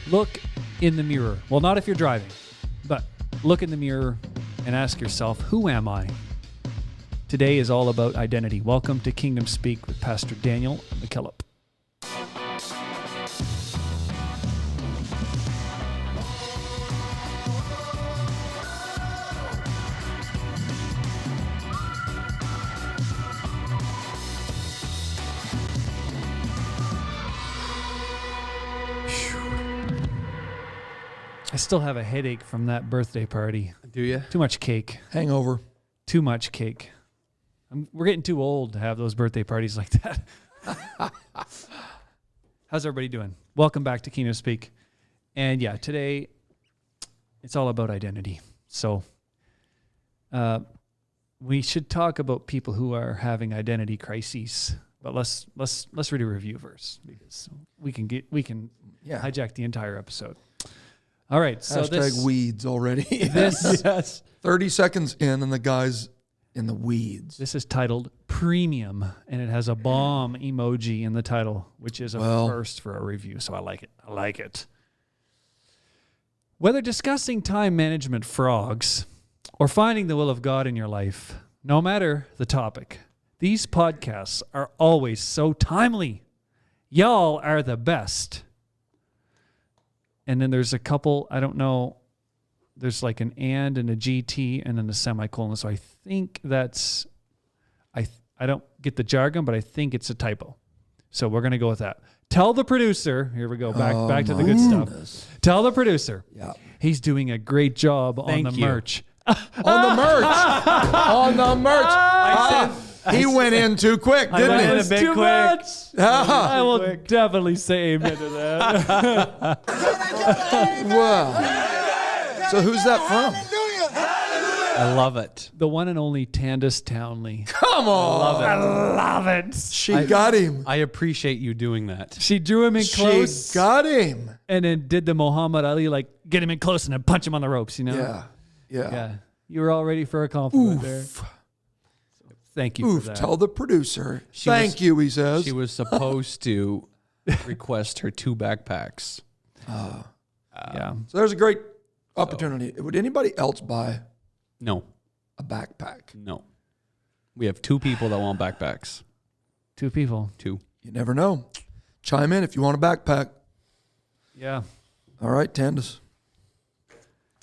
Look in the mirror. Well, not if you're driving, but look in the mirror and ask yourself, who am I? Today is all about identity. Welcome to Kingdom Speak with Pastor Daniel McKillop. I still have a headache from that birthday party. Do you? Too much cake. Hangover. Too much cake. We're getting too old to have those birthday parties like that. How's everybody doing? Welcome back to Kingdom Speak. And yeah, today it's all about identity. So we should talk about people who are having identity crises. But let's read a review first because we can hijack the entire episode. All right, so Hashtag weeds already. Yes. 30 seconds in and the guy's in the weeds. This is titled Premium, and it has a bomb emoji in the title, which is a first for a review, so I like it. Whether discussing time management frogs or finding the will of God in your life, no matter the topic, these podcasts are always so timely. Y'all are the best. And then there's a couple, I don't know, there's like an and a GT and then a semicolon. So I think that's, I don't get the jargon, but I think it's a typo. So we're going to go with that. Tell the producer, here we go, back to the good stuff. Tell the producer. Yeah. He's doing a great job on the merch. On the merch. He went in too quick, didn't he? That was too much. I will definitely say amen to that. Wow. So who's that from? I love it. The one and only Tandis Townley. Come on. I love it. She got him. I appreciate you doing that. She drew him in close. She got him. And then did the Muhammad Ali, like, get him in close and then punch him on the ropes, you know? Yeah. You were all ready for a compliment there. Thank you for that. Tell the producer. Thank you, he says. She was supposed to request her 2 backpacks. Yeah. So there's a great opportunity. Would anybody else buy No. a backpack? No. We have 2 people that want backpacks. 2 people. 2. You never know. Chime in if you want a backpack. Yeah. All right, Tandis.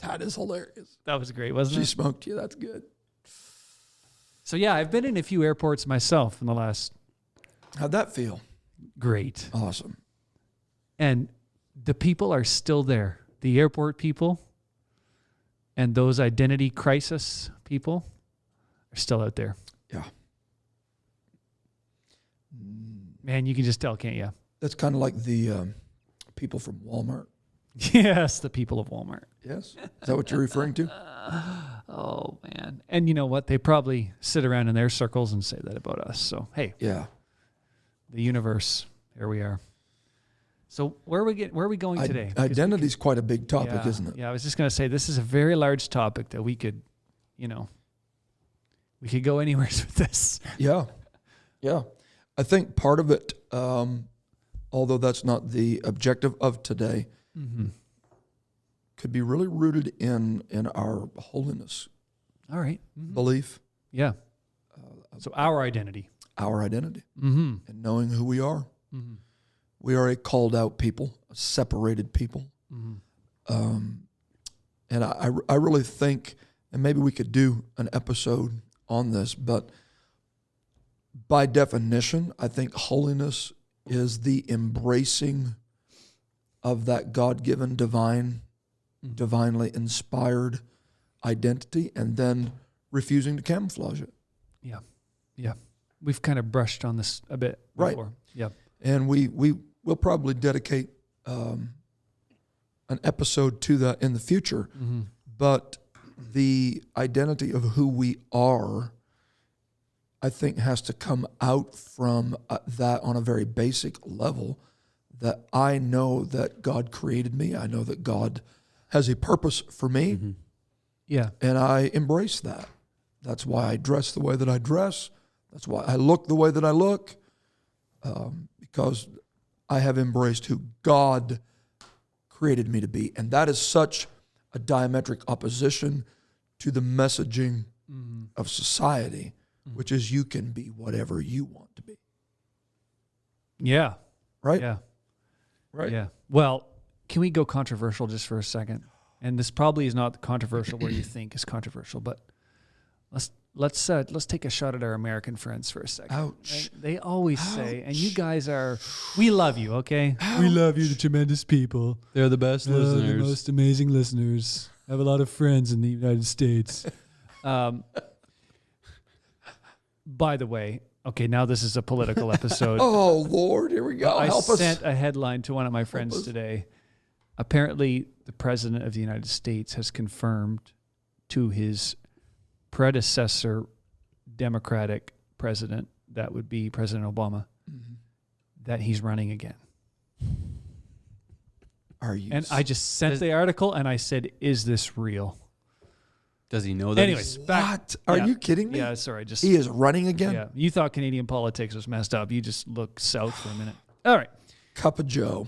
That is hilarious. That was great, wasn't She it? smoked you. That's good. So yeah, I've been in a few airports myself in the last. How'd that feel? Great. Awesome. And the people are still there. The airport people and those identity crisis people are still out there. Yeah. Man, you can just tell, can't you? That's kind of like the people from Walmart. Yes, the people of Walmart. Yes? Is that what you're referring to? Oh, man. And you know what? They probably sit around in their circles and say that about us. So, hey, Yeah. the universe, here we are. So where are we going today? Because Identity's quite a big topic, isn't it? Yeah, I was just going to say, this is a very large topic that we could, we could go anywhere with this. Yeah. Yeah. I think part of it, although that's not the objective of today, could be really rooted in our holiness All right. belief, Yeah. So our identity. our identity, Mm-hmm. and knowing who we are. Mm-hmm. We are a called out people, a separated people. Mm-hmm. And I really think, and maybe we could do an episode on this, but by definition, I think holiness is the embracing of that God-given, divinely inspired identity, and then refusing to camouflage it. Yeah. Yeah. We've kind of brushed on this a bit before. Right. Yeah. And we'll probably dedicate an episode to that in the future. Mm-hmm. But the identity of who we are, I think, has to come out from that on a very basic level, that I know that God created me. I know that God has a purpose for me. Mm-hmm. Yeah. And I embrace that. That's why I dress the way that I dress. That's why I look the way that I look, because I have embraced who God created me to be. And that is such a diametric opposition to the messaging of society, which is you can be whatever you want to be. Yeah. Right? Yeah. Right. Yeah. Well, can we go controversial just for a second? And this probably is not controversial where you think is controversial, but let's take a shot at our American friends for a second. Ouch. Right? They always say, and you guys we love you, okay? We love you, the tremendous people. They're the best The listeners. most amazing listeners. I have a lot of friends in the United States. By the way, okay, now this is a political episode. Oh, Lord, here we go. I Help sent us. a headline to one of my friends today. Apparently, the President of the United States has confirmed to his predecessor, Democratic president, that would be President Obama, that he's running again. Are you? And I just sent the article and I said, is this real? Does he know that? Anyways, back. What? Are yeah. you kidding me? Yeah, sorry. Just He is running again? yeah. You thought Canadian politics was messed up. You just look south for a minute. All right. Cup of Joe.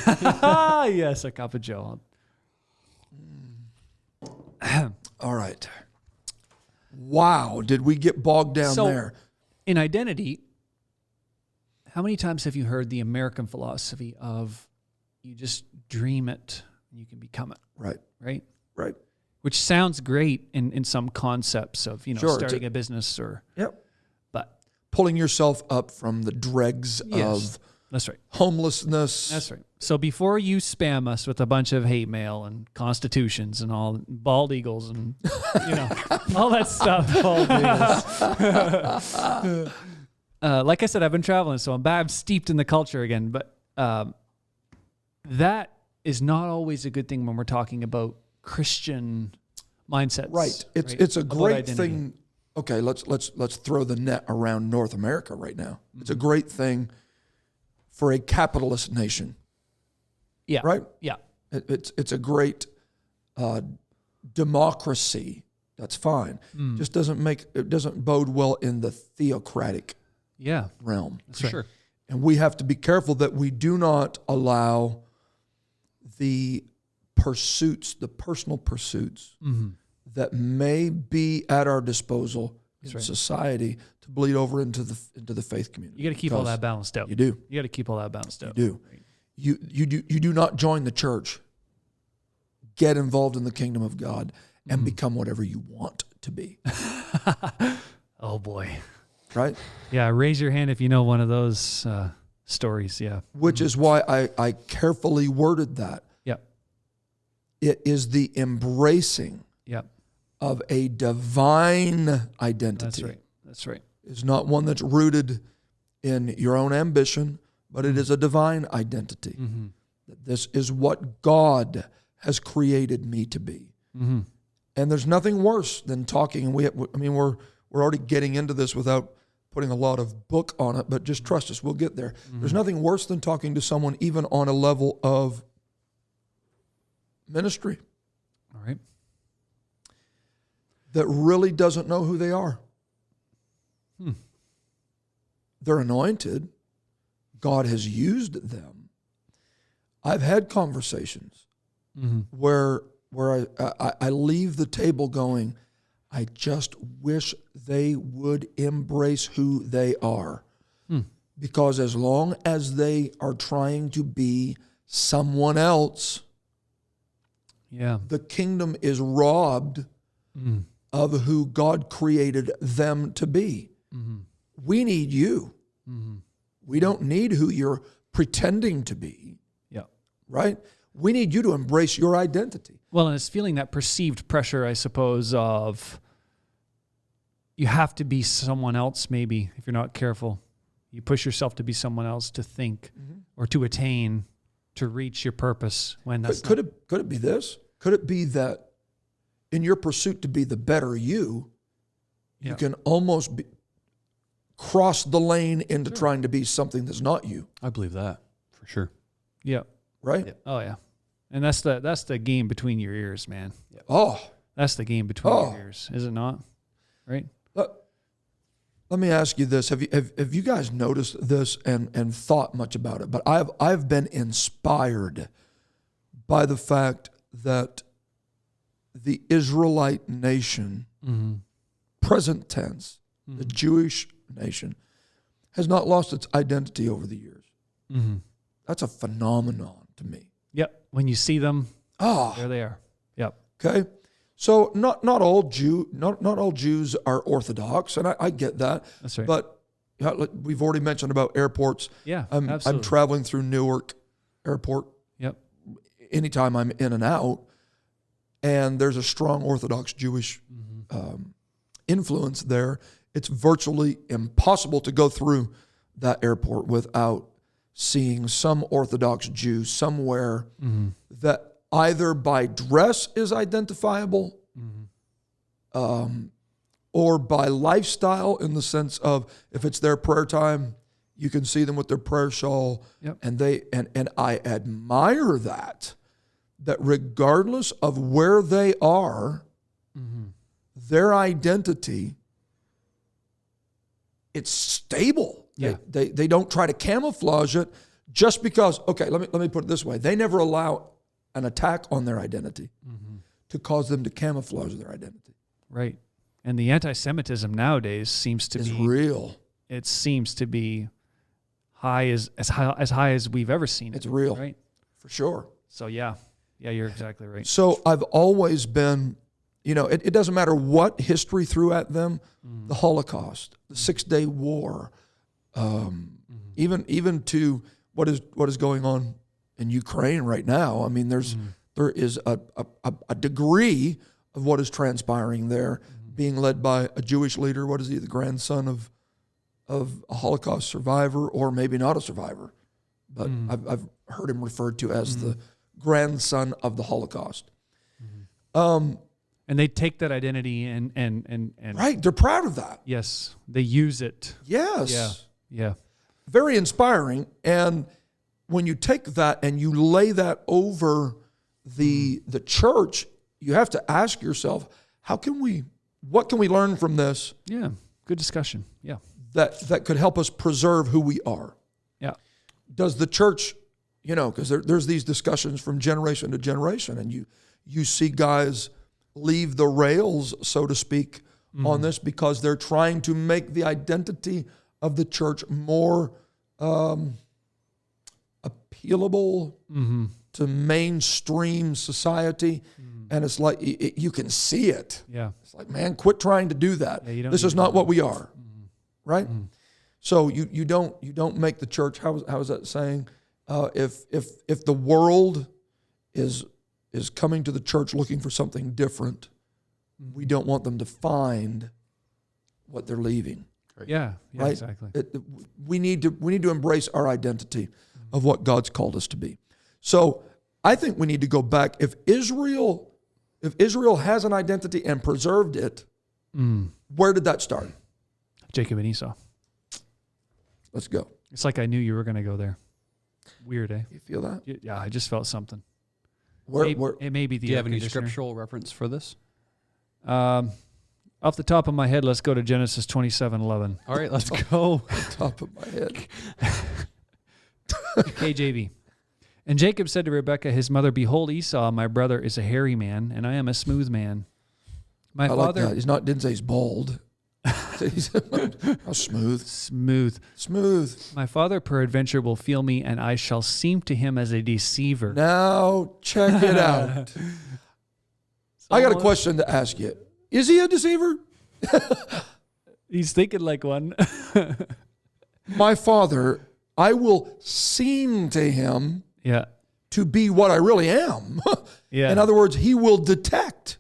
Ah, yes, a cup of Joe. All right. Wow. Did we get bogged down So- there? In identity, how many times have you heard the American philosophy of you just dream it and you can become it, Right. right? Right. Which sounds great in some concepts of, Sure, it's starting a business Yep. but Pulling yourself up from the dregs Yes. of that's right. homelessness. That's right. So before you spam us with a bunch of hate mail and constitutions and all bald eagles and all that stuff, bald eagles. Like I said, I've been traveling, so I'm steeped in the culture again. But that is not always a good thing when we're talking about Christian mindsets. Right. It's right? a About great identity. thing. Okay, let's throw the net around North America right now. It's a great thing for a capitalist nation. Yeah. Right? Yeah. It's a great democracy. That's fine. Just doesn't bode well in the theocratic Yeah. realm. That's right. Sure. And we have to be careful that we do not allow the pursuits, the personal pursuits that may be at our disposal in right. society to bleed over into the faith community. You got to keep all Because that balanced out. You do. You got to keep all that balanced out. You do. You do not join the church. Get involved in the kingdom of God and become whatever you want to be. Oh boy. Right? Yeah. Raise your hand if you know one of those stories. Yeah. Which is why I carefully worded that. Yep. It is the embracing Yep. of a divine identity. That's right. That's right. It's not one that's rooted in your own ambition, but it is a divine identity. That this is what God has created me to be. And there's nothing worse than talking. And we're already getting into this without putting a lot of book on it, but just trust us, we'll get there. There's nothing worse than talking to someone even on a level of ministry All right. that really doesn't know who they are. They're anointed. God has used them. I've had conversations where I leave the table going, I just wish they would embrace who they are. Because as long as they are trying to be someone else, Yeah. the kingdom is robbed of who God created them to be. We need you. We don't need who you're pretending to be, Yeah. right? We need you to embrace your identity. Well, and it's feeling that perceived pressure, I suppose, of you have to be someone else, maybe, if you're not careful. You push yourself to be someone else to think or to attain, to reach your purpose when that's Could it be this? Could it be that in your pursuit to be the better you Yeah. can almost cross the lane into trying to be something that's not you, I believe that for sure. Yeah. right? Yep. Oh, yeah. And that's the game between your ears, man. Oh, That's the game between Oh. your ears, is it not? Right? let me ask you this: Have you guys noticed this and thought much about it? But I've been inspired by the fact that the Israelite nation, present tense, the Jewish nation, has not lost its identity over the years. That's a phenomenon to me. Yep. When you see them, Ah, there they are. Yep. okay. So not all Jews are Orthodox, and I get that. That's right. But we've already mentioned about airports. Yeah, I'm absolutely. traveling through Newark Airport Yep. anytime I'm in and out, and there's a strong Orthodox Jewish influence there. It's virtually impossible to go through that airport without seeing some Orthodox Jew somewhere that either by dress is identifiable or by lifestyle, in the sense of if it's their prayer time, you can see them with their prayer shawl. Yep. And I admire that regardless of where they are, their identity, it's stable. Yeah. They don't try to camouflage it just because, okay, let me put it this way. They never allow an attack on their identity to cause them to camouflage their identity. Right. And the anti-Semitism nowadays seems to It's be real. It seems to be high as high as we've ever seen it. It's real. Right. For sure. So yeah, you're exactly right. So I've always been, it doesn't matter what history threw at them, the Holocaust, the 6-Day War, even to what is going on in Ukraine right now. I mean, there is a degree of what is transpiring there being led by a Jewish leader. What is he? The grandson of a Holocaust survivor, or maybe not a survivor, but I've heard him referred to as the grandson of the Holocaust. And they take that identity and Right, they're proud of that. yes, they use it. Yes. Yeah. Very inspiring. And when you take that and you lay that over the church, you have to ask yourself, what can we learn from this Yeah. Good discussion. Yeah. that could help us preserve who we are? Yeah. Does the church, because there's these discussions from generation to generation, and you see guys leave the rails, so to speak, on this because they're trying to make the identity of the church more appealable to mainstream society. And it's like, you can see it. Yeah. It's like, man, quit trying to do that. Yeah, you don't This need is to not do what we are. Right? So you don't make the church, how is that saying? If the world is coming to the church looking for something different, we don't want them to find what they're leaving. Yeah. Yeah. Right? Exactly. We need to embrace our identity of what God's called us to be. So I think we need to go back. If Israel has an identity and preserved it, where did that start? Jacob and Esau. Let's go. It's like I knew you were going to go there. Weird, eh? You feel that? Yeah, I just felt something. Where It may be the Do you air have any conditioner. scriptural reference for this? Off the top of my head, let's go to Genesis 27:11. All right, let's go. top of my head. KJV. And Jacob said to Rebekah, his mother, "Behold, Esau, my brother, is a hairy man, and I am a smooth man. My I father..." like that. Didn't say he's bald. How smooth. Smooth. My father peradventure will feel me, and I shall seem to him as a deceiver. Now check it out. I got a question to ask you. Is he a deceiver? He's thinking like one. My father, I will seem to him Yeah. to be what I really am. Yeah. In other words, he will detect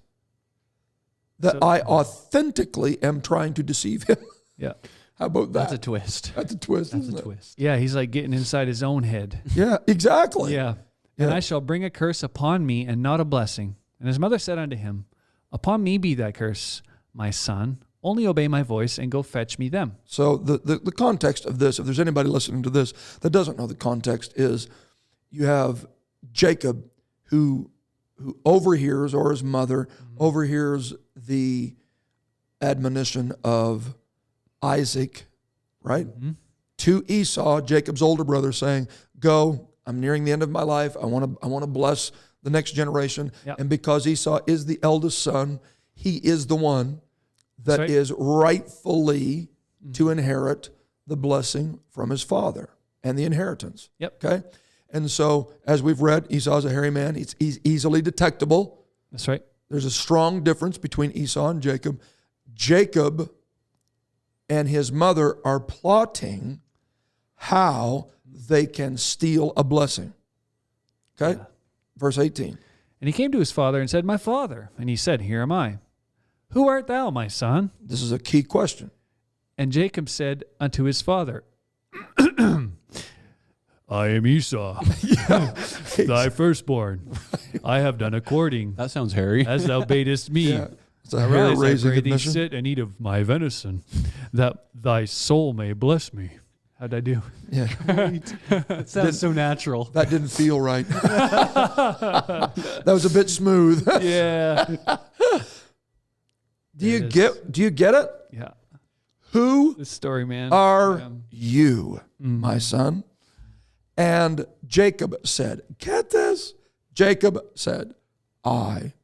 that So- I authentically am trying to deceive him. Yeah. How about that? That's a twist. That's a twist. That's isn't a it? twist. Yeah, he's like getting inside his own head. Yeah, exactly. Yeah. Yeah. And I shall bring a curse upon me and not a blessing. And his mother said unto him, Upon me be thy curse, my son. Only obey my voice and go fetch me them. So the context of this, if there's anybody listening to this that doesn't know the context, is you have Jacob who overhears, or his mother overhears the admonition of Isaac, right? To Esau, Jacob's older brother, saying, go I'm nearing the end of my life. I want to bless the next generation. Yep. And because Esau is the eldest son, he is the one that That's right. is rightfully to inherit the blessing from his father and the inheritance. Yep. Okay? And so, as we've read, Esau's a hairy man. He's easily detectable. That's right. There's a strong difference between Esau and Jacob. Jacob and his mother are plotting how they can steal a blessing. Okay? Yeah. Verse 18. And he came to his father and said, My father. And he said, Here am I. Who art thou, my son? This is a key question. And Jacob said unto his father, I am Esau, thy firstborn. I have done according That sounds hairy. as thou badest me. Yeah. It's a Arise, I hair-raising pray thee, admission. sit and eat of my venison, that thy soul may bless me. How'd I do? Yeah. That sounds so natural. That didn't feel right. That was a bit smooth. Yeah. Do you It is. get it? Yeah. Who This story, man. are Yeah. you, my son? And Jacob said, get this? Jacob said, I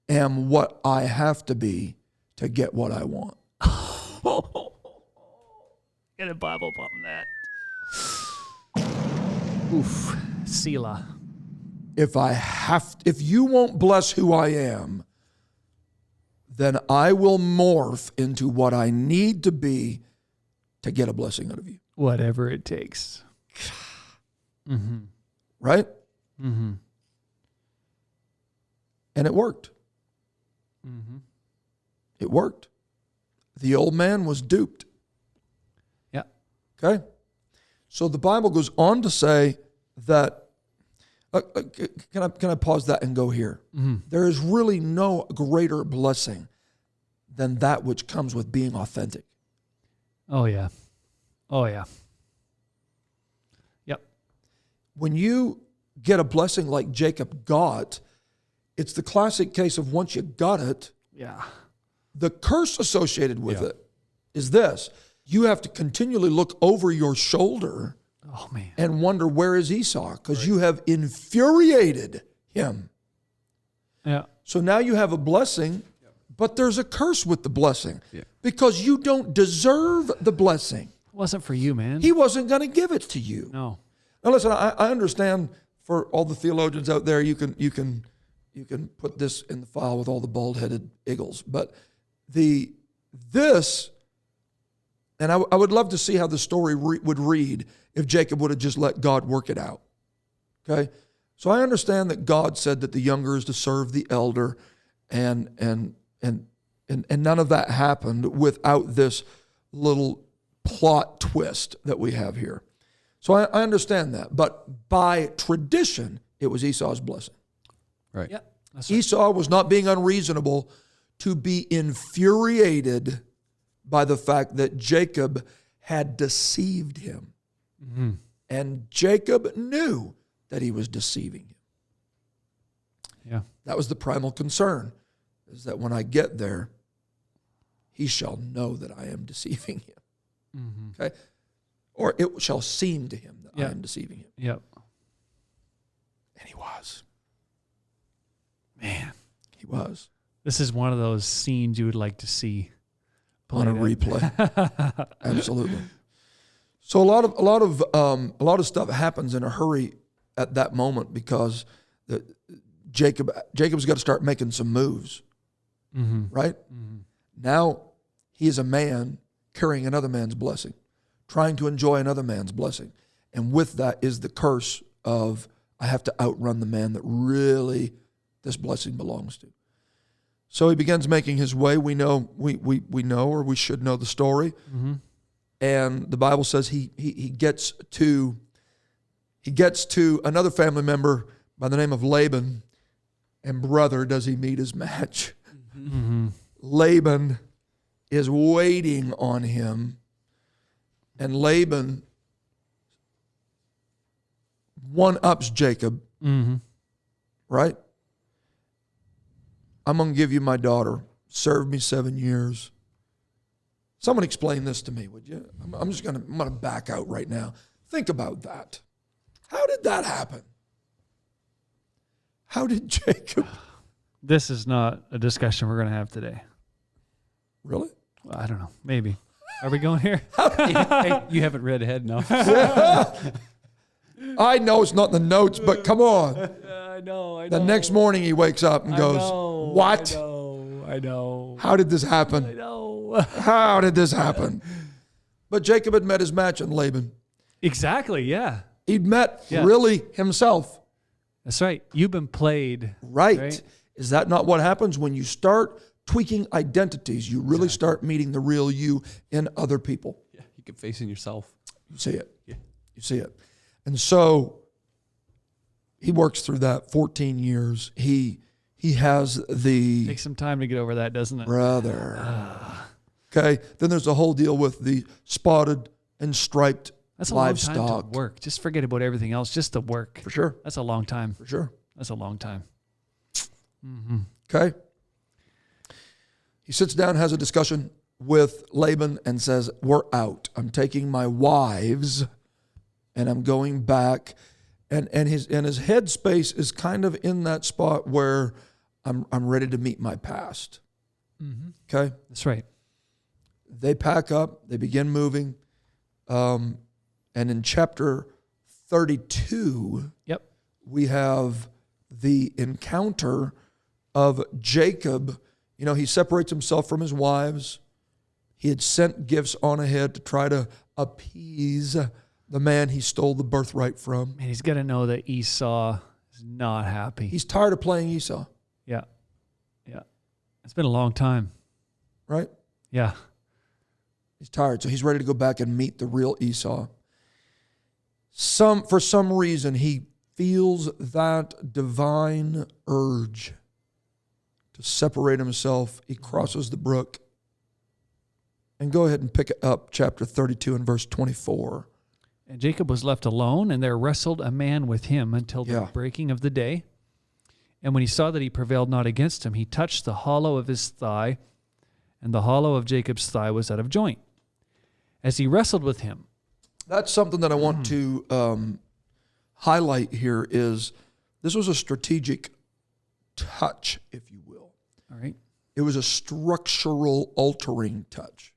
am what I have to be to get what I want. Get a Bible bump that. Oof. Selah. If you won't bless who I am, then I will morph into what I need to be to get a blessing out of you. Whatever it takes. Right? Mm-hmm. And it worked. Mm-hmm. It worked. The old man was duped. Yeah. Okay? So the Bible goes on to say that, can I pause that and go here? There is really no greater blessing than that which comes with being authentic. Oh, yeah. Oh, yeah. Yep. When you get a blessing like Jacob got, it's the classic case of once you got it, Yeah. the curse associated with Yeah. it is this. You have to continually look over your shoulder Oh, man. and wonder, where is Esau? Because you have infuriated him. Yeah. So now you have a blessing, but there's a curse with the blessing Yeah. because you don't deserve the blessing. It wasn't for you, man. He wasn't going to give it to you. No. Now listen, I understand for all the theologians out there, you can put this in the file with all the bald-headed eagles, but and I would love to see how the story would read if Jacob would have just let God work it out. Okay, so I understand that God said that the younger is to serve the elder, and none of that happened without this little plot twist that we have here. So I understand that, but by tradition, it was Esau's blessing. Right. Yeah. That's right. Esau was not being unreasonable to be infuriated by the fact that Jacob had deceived him. Mm-hmm. And Jacob knew that he was deceiving him. Yeah. That was the primal concern, is that when I get there, he shall know that I am deceiving him. Mm-hmm. Okay? Or it shall seem to him that Yeah. I am deceiving him. Yep. And he was. Man. He was. This is one of those scenes you would like to see On a played out. replay. Absolutely. So a lot of stuff happens in a hurry at that moment because Jacob's got to start making some moves, Mm-hmm. right? Mm-hmm. Now he is a man carrying another man's blessing, trying to enjoy another man's blessing. And with that is the curse of, I have to outrun the man that really this blessing belongs to. So he begins making his way. We know, or we should know the story. Mm-hmm. And the Bible says he gets to another family member by the name of Laban, and brother, does he meet his match. Mm-hmm. Laban is waiting on him, and Laban one-ups Jacob, Mm-hmm. right? I'm going to give you my daughter. Serve me 7 years. Someone explain this to me, would you? I'm going to back out right now. Think about that. How did that happen? How did Jacob? This is not a discussion we're going to have today. Really? I don't know. Maybe. Are we going here? Hey, you haven't read ahead enough. I know it's not in the notes, but come on. I know. The next morning he wakes up and goes, "What? I know. How did this happen? know. How did this happen?" But Jacob had met his match in Laban. Exactly. Yeah. He'd met Yeah. really himself. That's right. You've been played. Right. Is that not what happens when you start tweaking identities? You really start meeting the real you in other people. Yeah, you keep facing yourself. You see it. Yeah. You see it. And so he works through that 14 years. He has the Takes some time to get over that, doesn't it? brother. Okay. Then there's the whole deal with the spotted and striped That's a long livestock. time to work. Just forget about everything else. Just the work. For sure. That's a long time. For sure. That's a long time. Okay. He sits down, has a discussion with Laban, and says, "We're out. I'm taking my wives and I'm going back." And his headspace is kind of in that spot where I'm ready to meet my past. Okay. That's right. They pack up, they begin moving. And in chapter 32, Yep. we have the encounter of Jacob. You know, he separates himself from his wives. He had sent gifts on ahead to try to appease the man he stole the birthright from. Man, he's got to know that Esau is not happy. He's tired of playing Esau, Yeah. Yeah. It's been a long time. right? Yeah. He's tired, so he's ready to go back and meet the real Esau. For some reason, he feels that divine urge to separate himself. He crosses the brook. And go ahead and pick up chapter 32 and verse 24. And Jacob was left alone, and there wrestled a man with him until the Yeah. breaking of the day. And when he saw that he prevailed not against him, he touched the hollow of his thigh, and the hollow of Jacob's thigh was out of joint. As he wrestled with him, That's something that I want to highlight here is this was a strategic touch, if you will. all right, It was a structural altering touch.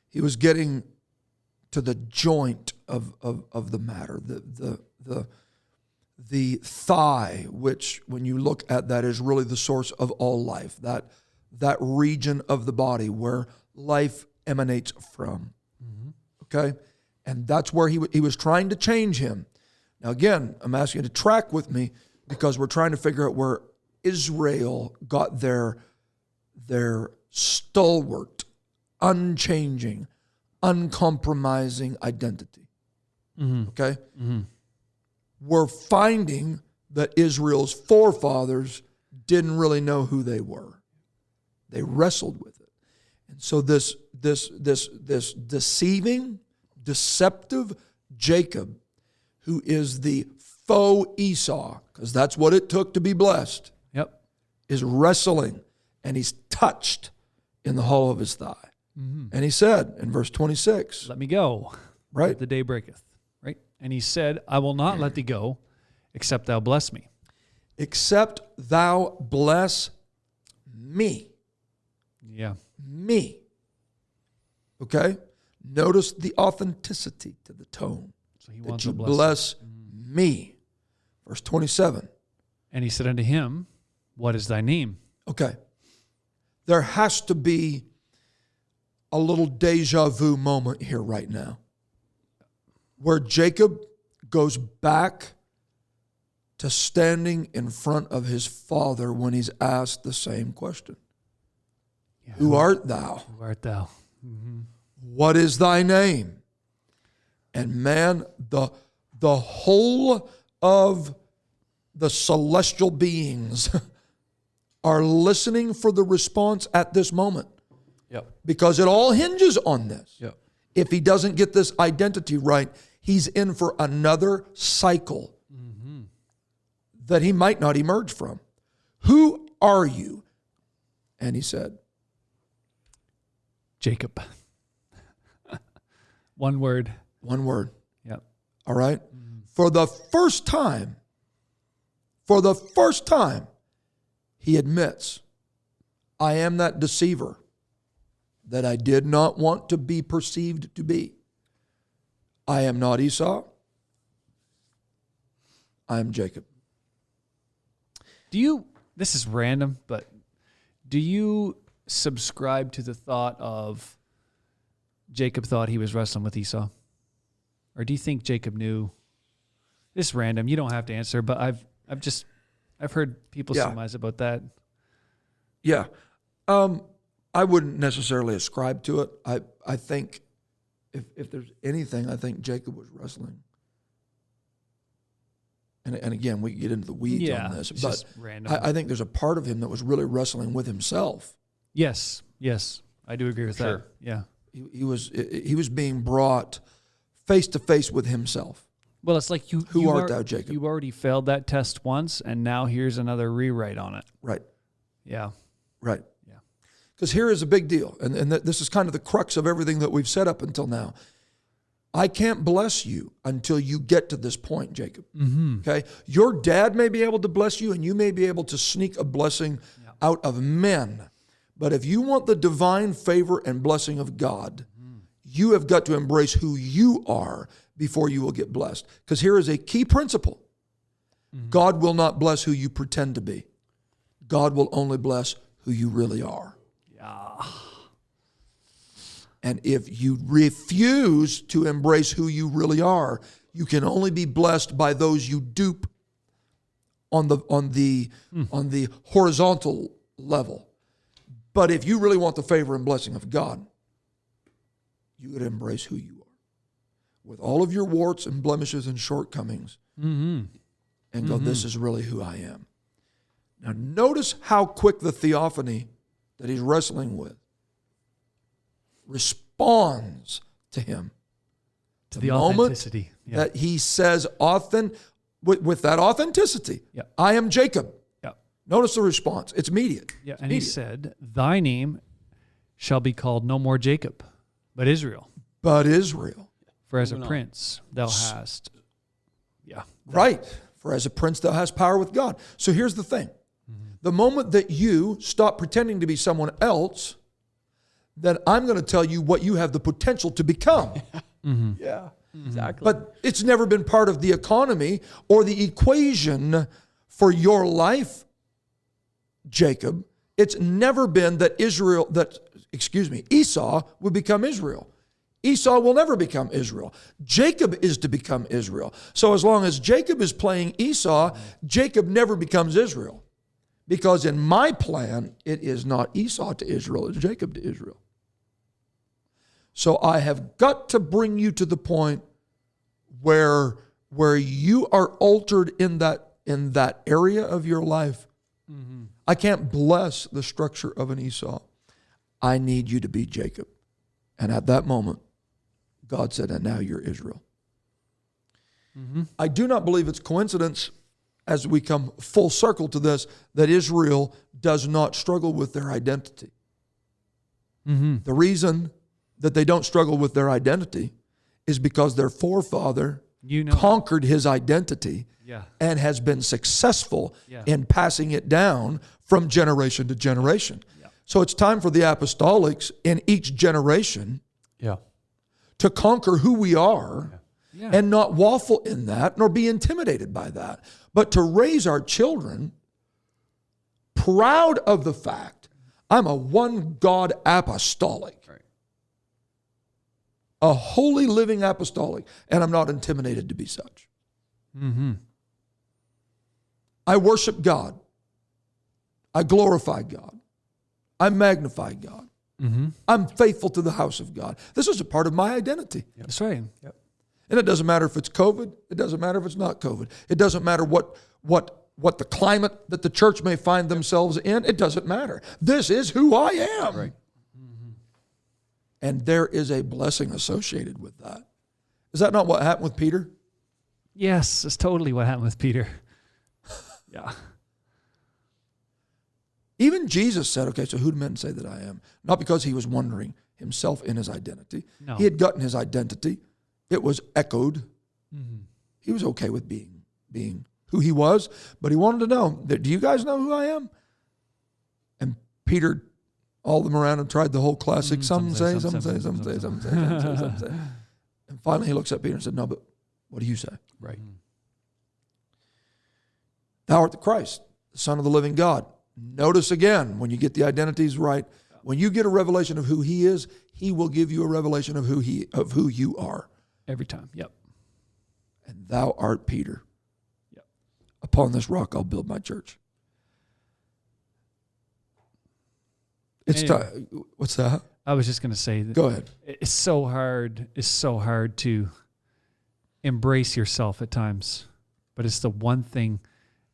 He was getting to the joint of the matter, the thigh, which when you look at that is really the source of all life, that region of the body where life emanates from. Okay? And that's where he was trying to change him. Now again, I'm asking you to track with me because we're trying to figure out where Israel got their stalwart, unchanging, uncompromising identity. Okay? We're finding that Israel's forefathers didn't really know who they were. They wrestled with it. And so this deceiving, deceptive Jacob, who is the faux Esau, because that's what it took to be blessed, yep, is wrestling, and he's touched in the hollow of his thigh. And he said in verse 26, let me go. right? The day breaketh, right? And he said, I will not let thee go, except thou bless me. Except thou bless me. Yeah. Me. Okay? Notice the authenticity to the tone. So he That wants you a blessing. bless me. Verse 27. And he said unto him, what is thy name? Okay. There has to be a little deja vu moment here right now where Jacob goes back to standing in front of his father when he's asked the same question. Yeah. Who art thou? Who art thou? What is thy name? And man, the whole of the celestial beings are listening for the response at this moment Yep. because it all hinges on this. Yep. If he doesn't get this identity right, he's in for another cycle that he might not emerge from. Who are you? And he said, Jacob. One word. One word. Yep. All right? For the first time, he admits, I am that deceiver that I did not want to be perceived to be. I am not Esau. I am Jacob. This is random, but do you subscribe to the thought of Jacob thought he was wrestling with Esau? Or do you think Jacob knew? This is random. You don't have to answer, but I've heard people surmise about that. Yeah. I wouldn't necessarily ascribe to it. I think if there's anything, I think Jacob was wrestling. And again, we get into the weeds on this, it's but just random. I think there's a part of him that was really wrestling with himself. Yes, I do agree with that. Yeah. He was being brought face to face with himself. Well, it's like Who art thou, Jacob? You already failed that test once, and now here's another rewrite on it. Right. Yeah. Right. Yeah. Because here is a big deal, and this is kind of the crux of everything that we've set up until now. I can't bless you until you get to this point, Jacob. Mm-hmm. Okay? Your dad may be able to bless you, and you may be able to sneak a blessing out of men. But if you want the divine favor and blessing of God, you have got to embrace who you are before you will get blessed. Because here is a key principle. God will not bless who you pretend to be. God will only bless who you really are. Yeah. And if you refuse to embrace who you really are, you can only be blessed by those you dupe on the horizontal level. But if you really want the favor and blessing of God, you got to embrace who you are, with all of your warts and blemishes and shortcomings, and go, this is really who I am. Now, notice how quick the theophany that he's wrestling with responds to him. To the authenticity. Yeah. That he says, with that authenticity, I am Jacob. Yeah. Notice the response. It's immediate. Yeah. It's And immediate. he said, thy name shall be called no more Jacob, but Israel. But Israel. For as a prince thou hast. Yeah. Right. For as a prince thou hast power with God. So here's the thing. The moment that you stop pretending to be someone else, then I'm going to tell you what you have the potential to become. Yeah, exactly. But it's never been part of the economy or the equation for your life, Jacob. It's never been that Esau would become Israel. Esau will never become Israel. Jacob is to become Israel. So as long as Jacob is playing Esau, Jacob never becomes Israel. Because in my plan, it is not Esau to Israel, it's Jacob to Israel. So I have got to bring you to the point where you are altered in that area of your life. I can't bless the structure of an Esau. I need you to be Jacob. And at that moment, God said, and now you're Israel. I do not believe it's coincidence, as we come full circle to this, that Israel does not struggle with their identity. The reason that they don't struggle with their identity is because their forefather conquered his identity and has been successful in passing it down from generation to generation. So it's time for the apostolics in each generation to conquer who we are and not waffle in that nor be intimidated by that, but to raise our children proud of the fact I'm a one God apostolic. A holy living apostolic, and I'm not intimidated to be such. I worship God. I glorify God. I magnify God. I'm faithful to the house of God. This is a part of my identity. That's right. And it doesn't matter if it's COVID. It doesn't matter if it's not COVID. It doesn't matter what the climate that the church may find themselves in. It doesn't matter. This is who I am. Right. And there is a blessing associated with that. Is that not what happened with Peter? Yes, that's totally what happened with Peter. Yeah. Even Jesus said, okay, so who do men say that I am? Not because he was wondering himself in his identity. No. He had gotten his identity It was echoed. Mm-hmm. He was okay with being who he was, but he wanted to know, do you guys know who I am? And Peter, all of them around him, tried the whole classic, some say. And finally he looks at Peter and said, no, but what do you say? Right. Thou art the Christ, the Son of the living God. Notice again, when you get the identities right, when you get a revelation of who he is, he will give you a revelation of who you are. Every time. Yep. And thou art Peter. Yep. Upon this rock I'll build my church. It's Anyway. time. What's that? I was just going to say that Go ahead. it's so hard. It's so hard to embrace yourself at times, but it's the one thing.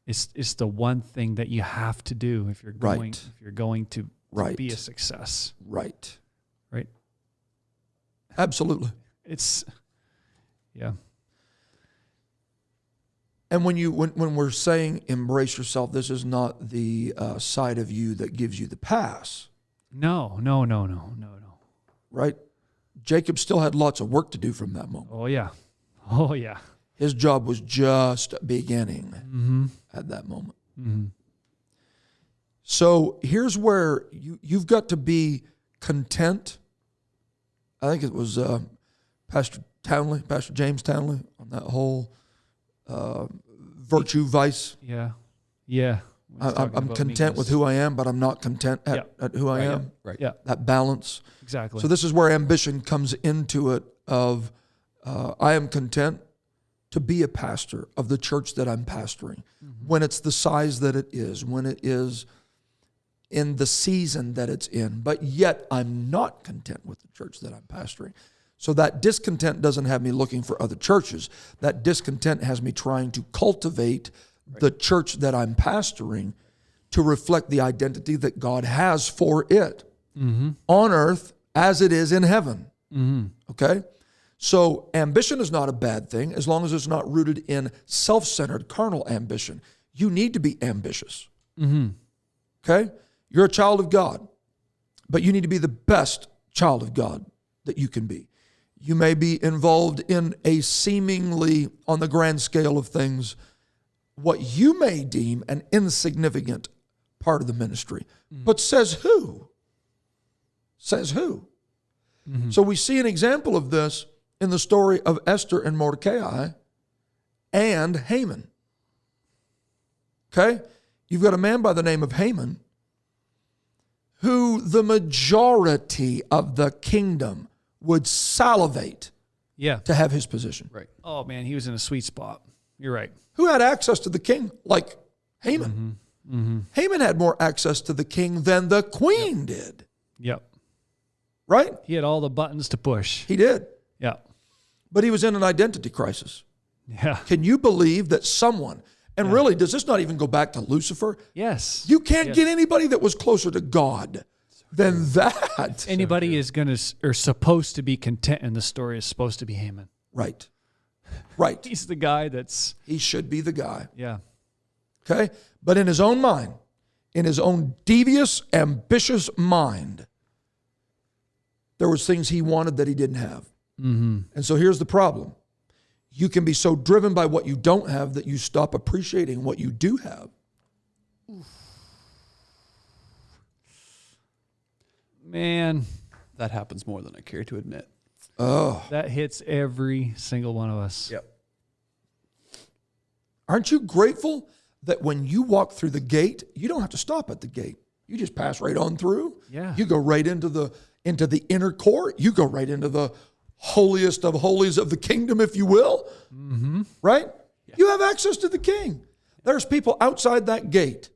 It's the one thing that you have to do if you're going Right. if you're going to Right. be a success. Right. Right. Absolutely. It's yeah. And when we're saying embrace yourself, this is not the side of you that gives you the pass, No. right? Jacob still had lots of work to do from that moment. Oh yeah. Oh yeah. His job was just beginning Mm-hmm. at that moment. Mm-hmm. So here's where you've got to be content. I think it was Pastor James Townley, on that whole virtue vice. Yeah. Yeah. When he's talking I'm about content with meekness. who I am, but I'm not content at who I Right. am. Right. Yeah. That balance. Exactly. So this is where ambition comes into it of I am content to be a pastor of the church that I'm pastoring, when it's the size that it is, when it is in the season that it's in, but yet I'm not content with the church that I'm pastoring. So that discontent doesn't have me looking for other churches. That discontent has me trying to cultivate the church that I'm pastoring to reflect the identity that God has for it on earth as it is in heaven. Okay? So ambition is not a bad thing as long as it's not rooted in self-centered carnal ambition. You need to be ambitious. Okay? You're a child of God, but you need to be the best child of God that you can be. You may be involved in a seemingly, on the grand scale of things, what you may deem an insignificant part of the ministry. But says who? Says who? So we see an example of this in the story of Esther and Mordecai and Haman. Okay? You've got a man by the name of Haman who the majority of the kingdom would salivate yeah. to have his position. Right. Oh man, he was in a sweet spot. You're right. Who had access to the king like Haman? Haman had more access to the king than the queen did, Yep. right? He had all the buttons to push. He did. Yeah. But he was in an identity crisis. Yeah. Can you believe that someone, and really, does this not even go back to Lucifer? Yes. You can't Yes. get anybody that was closer to God than that. Anybody is going to or supposed to be content in the story is supposed to be Haman. Right. Right. He's the guy that's He should be the guy. yeah. Okay? But in his own mind, in his own devious, ambitious mind, there was things he wanted that he didn't have. And so here's the problem. You can be so driven by what you don't have that you stop appreciating what you do have. Man, That happens more than I care to admit. Oh, that hits every single one of us. Yep. aren't you grateful that when you walk through the gate, you don't have to stop at the gate. You just pass right on through. Yeah. You go right into the inner court. You go right into the holiest of holies of the kingdom, if you will. Right? You have access to the king. There's people outside that gate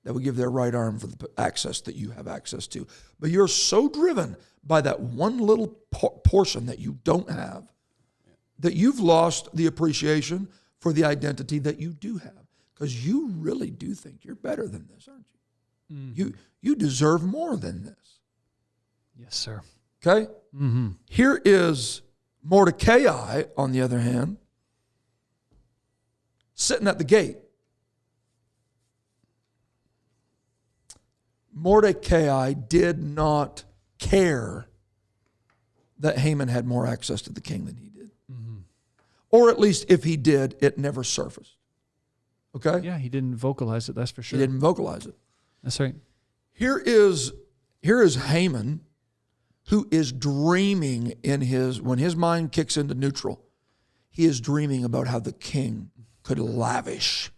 that would give their right arm for the access that you have access to. But you're so driven by that one little portion that you don't have that you've lost the appreciation for the identity that you do have. Because you really do think you're better than this, aren't you? You deserve more than this. Yes, sir. Okay? Here is Mordecai, on the other hand, sitting at the gate. Mordecai did not care that Haman had more access to the king than he did. Or at least if he did, it never surfaced. Okay? Yeah, he didn't vocalize it, that's for He sure. didn't vocalize it. That's right. Here is Haman, who is dreaming when his mind kicks into neutral, he is dreaming about how the king could lavish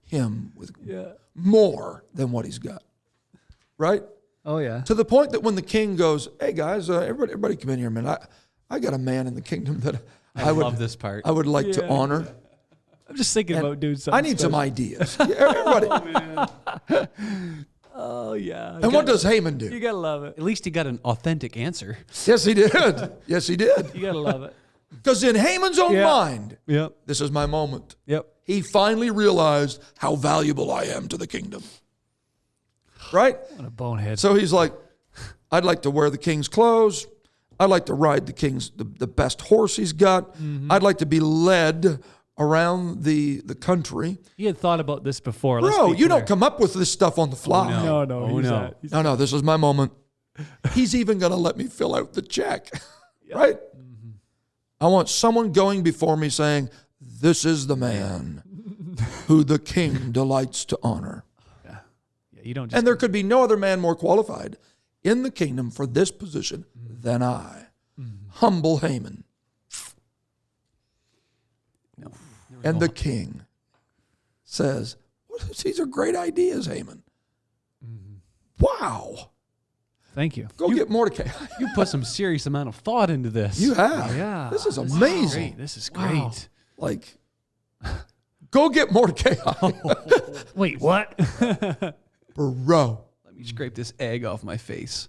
him with more than what he's got. Right? Oh, yeah. To the point that when the king goes, hey guys, everybody come in here a minute. I got a man in the kingdom that I love this part. I would like to honor. I'm just thinking And about doing something I need some special. ideas. Everybody. Oh, yeah. And what does Haman You do? got to love it. At least he got an authentic answer. Yes, he did. Yes, he did. You got to love it. Because in Haman's own Yeah. mind, Yep. this is my moment. Yep. He finally realized how valuable I am to the kingdom. Right? What a bonehead. So he's like, I'd like to wear the king's clothes. I'd like to ride the best horse he's got. I'd like to be led around the country. He had thought about this before. Let's Bro, be you clear. don't come up with this stuff on the fly. No, no. Oh, he's no. not. He's- No, this is my moment. He's even going to let me fill out the check. Right? I want someone going before me saying, this is the man who the king delights to honor. Yeah, you don't just. And there could be no other man more qualified in the kingdom for this position than I. Humble Haman. And the king says, these are great ideas, Haman. Wow. Thank you. Go get Mordecai. You put some serious amount of thought into this. You have. Yeah. This is amazing. Great. This is Wow. great. Like, go get Mordecai. Wait, what? Bro. Let me scrape this egg off my face.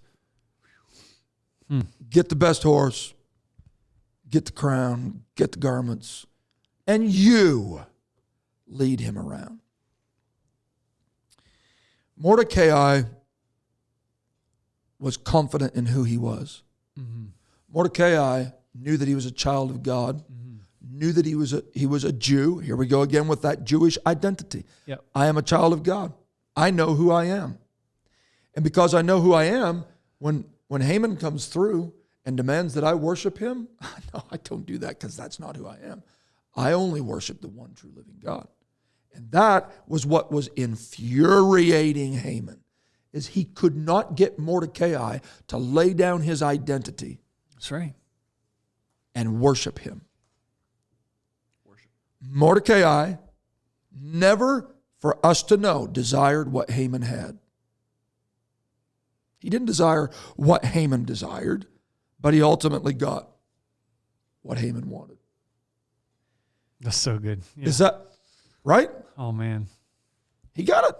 Get the best horse. Get the crown. Get the garments. And you lead him around. Mordecai was confident in who he was. Mordecai knew that he was a child of God, knew that he was a Jew. Here we go again with that Jewish identity. Yep. I am a child of God. I know who I am. And because I know who I am, when Haman comes through and demands that I worship him, no, I don't do that because that's not who I am. I only worship the one true living God. And that was what was infuriating Haman, is he could not get Mordecai to lay down his identity That's right. and worship him. Mordecai never, for us to know, desired what Haman had. He didn't desire what Haman desired, but he ultimately got what Haman wanted. That's so good. Yeah. Is that right? Oh, man. He got it.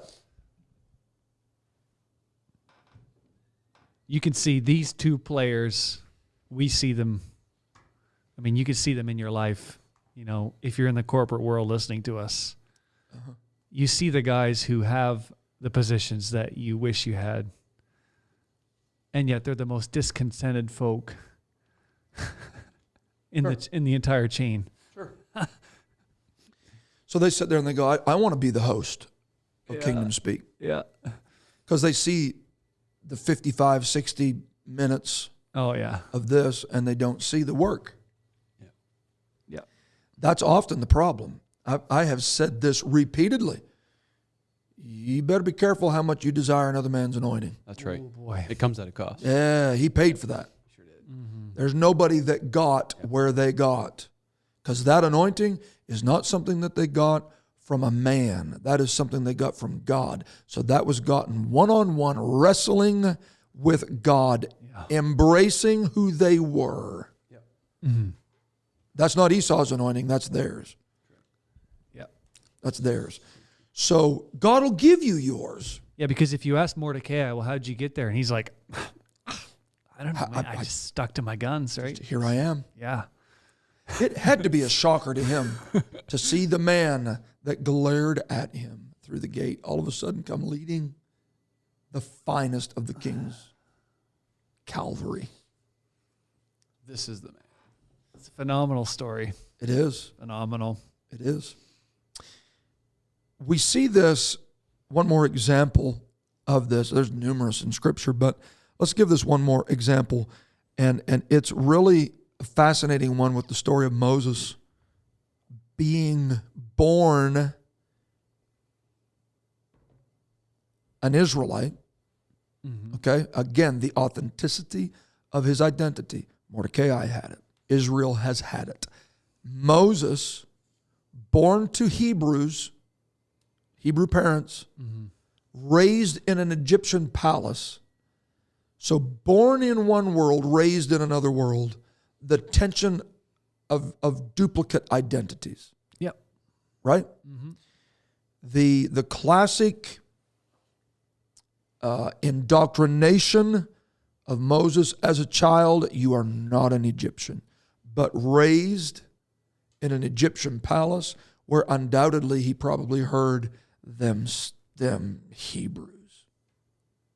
You can see these two players. We see them. I mean, you can see them in your life. You know, if you're in the corporate world listening to us, you see the guys who have the positions that you wish you had. And yet they're the most discontented folk in the entire chain. So they sit there and they go, I want to be the host of Kingdom Speak. Yeah. Because they see the 55, 60 minutes Oh, yeah. of this and they don't see the work. Yeah. That's often the problem. I have said this repeatedly. You better be careful how much you desire another man's anointing. That's right. Oh, boy. It comes at a cost. Yeah, he paid for that. Sure did. There's nobody that got where they got. Because that anointing is not something that they got from a man. That is something they got from God. So that was gotten one-on-one, wrestling with God, embracing who they were. That's not Esau's anointing. That's theirs. Yeah. That's theirs. So God will give you yours. Yeah, because if you ask Mordecai, well, how'd you get there? And he's like, I don't know, man. I just stuck to my guns, right? Here I am. Yeah. It had to be a shocker to him to see the man that glared at him through the gate all of a sudden come leading the finest of the king's cavalry. This is the man. It's a phenomenal story. It is. Phenomenal. It is. We see this, one more example of this. There's numerous in Scripture, but let's give this one more example. And it's really a fascinating one with the story of Moses being born an Israelite. Okay? Again, the authenticity of his identity. Mordecai had it. Israel has had it. Moses, born to Hebrews, Hebrew parents, raised in an Egyptian palace. So born in one world, raised in another world, the tension of duplicate identities. Yep. Right? The classic indoctrination of Moses as a child, you are not an Egyptian, but raised in an Egyptian palace where undoubtedly he probably heard them Hebrews,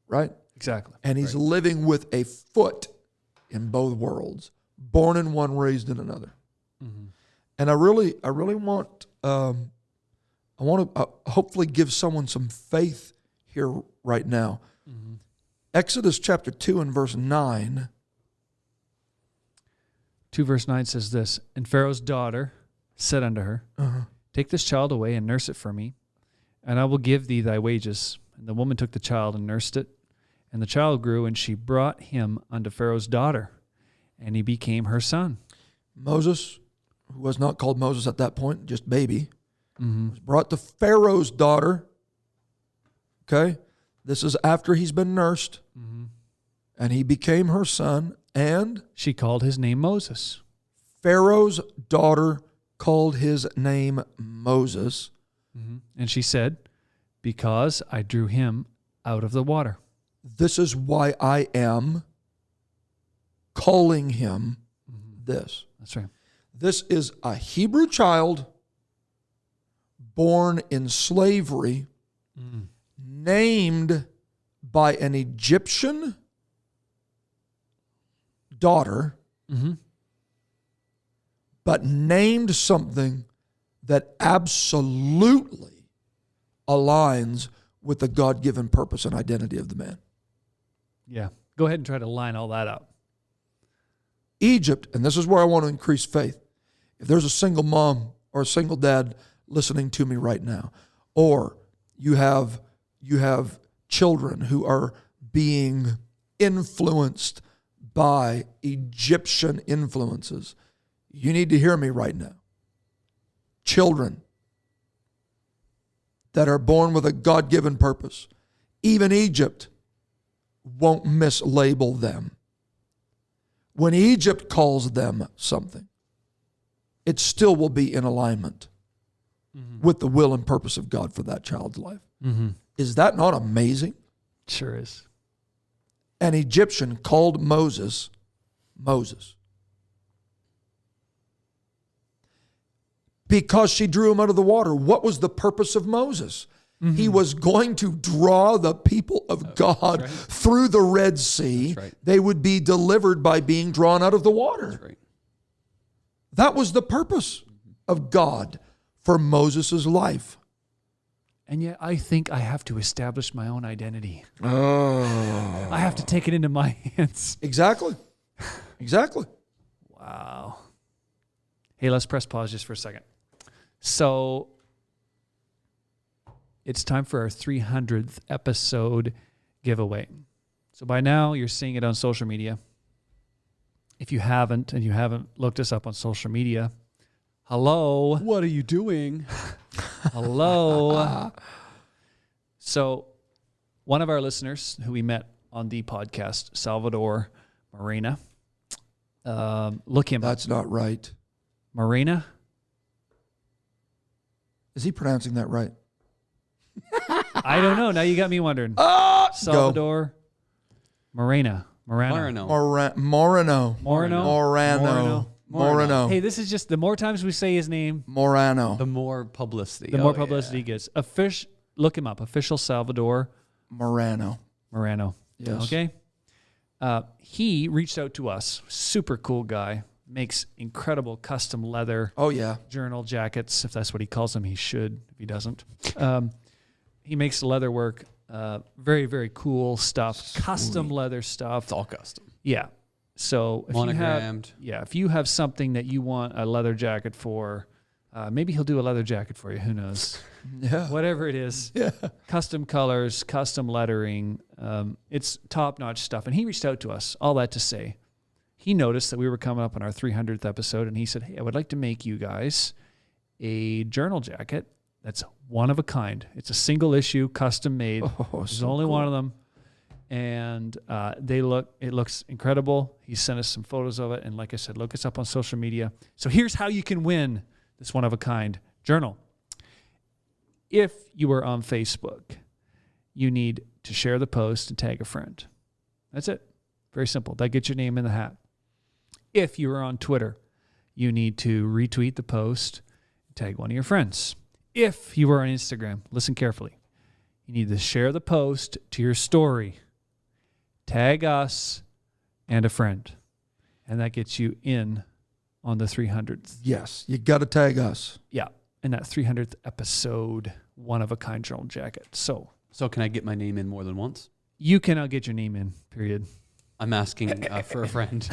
right? Exactly. And he's living with a foot in both worlds, born in one, raised in another. And I really want, I want to hopefully give someone some faith here right now. Exodus chapter 2 and verse 9. 2 verse 9 says this, and Pharaoh's daughter said unto her, take this child away and nurse it for me, and I will give thee thy wages. And the woman took the child and nursed it, and the child grew, and she brought him unto Pharaoh's daughter, and he became her son. Moses, who was not called Moses at that point, just baby, was brought to Pharaoh's daughter. Okay? This is after he's been nursed, and he became her son, and She called his name Moses. Pharaoh's daughter called his name Moses. And she said, because I drew him out of the water. This is why I am calling him this. That's right. This is a Hebrew child born in slavery, named by an Egyptian daughter, but named something that absolutely aligns with the God-given purpose and identity of the man. Yeah. Go ahead and try to line all that up. Egypt, and this is where I want to increase faith. If there's a single mom or a single dad listening to me right now, or you have children who are being influenced by Egyptian influences, you need to hear me right now. Children that are born with a God-given purpose, even Egypt won't mislabel them. When Egypt calls them something, it still will be in alignment with the will and purpose of God for that child's life. Is that not amazing? Sure is. An Egyptian called Moses, Moses, because she drew him out of the water. What was the purpose of Moses? He was going to draw the people of God through the Red Sea. That's right. They would be delivered by being drawn out of the water. That's right. That was the purpose of God for Moses' life. And yet I think I have to establish my own identity. Oh. I have to take it into my hands. Exactly. Exactly. Wow. Hey, let's press pause just for a second. So it's time for our 300th episode giveaway. So by now you're seeing it on social media. If you haven't, and you haven't looked us up on social media, hello. What are you doing? Hello. So one of our listeners who we met on the podcast, Salvador Morena, look him up. That's not right. Morena? Is he pronouncing that right? I don't know. Now you got me wondering. Salvador Morena. Moreno. Moreno. Hey, this is just the more times we say his name, Morano. The more publicity. the more publicity he gets. Look him up. Official Salvador Morano. Moreno. Yes. Okay. He reached out to us. Super cool guy. Makes incredible custom leather Oh, yeah. journal jackets. If that's what he calls them, he should. If he doesn't, he makes leather work. Very, very cool stuff. Custom leather stuff. It's all custom. Yeah. So if Monogrammed. if you have something that you want a leather jacket for, maybe he'll do a leather jacket for you. Who knows? Yeah. Whatever it is, Yeah. custom colors, custom lettering. It's top-notch stuff. And he reached out to us. All that to say, he noticed that we were coming up on our 300th episode, and he said, "Hey, I would like to make you guys a journal jacket that's one of a kind. It's a single issue, custom made. Oh, There's so only cool. one of them." And it looks incredible. He sent us some photos of it, and like I said, look us up on social media. So here's how you can win this one of a kind journal. If you are on Facebook, you need to share the post and tag a friend. That's it. Very simple. That gets your name in the hat. If you are on Twitter, you need to retweet the post, tag one of your friends. If you are on Instagram, listen carefully. You need to share the post to your story, tag us and a friend, and that gets you in on the 300th. Yes, you got to tag us. Yeah, in that 300th episode, one of a kind journal jacket. So So can I get my name in more than once? you cannot get your name in. Period. I'm asking for a friend.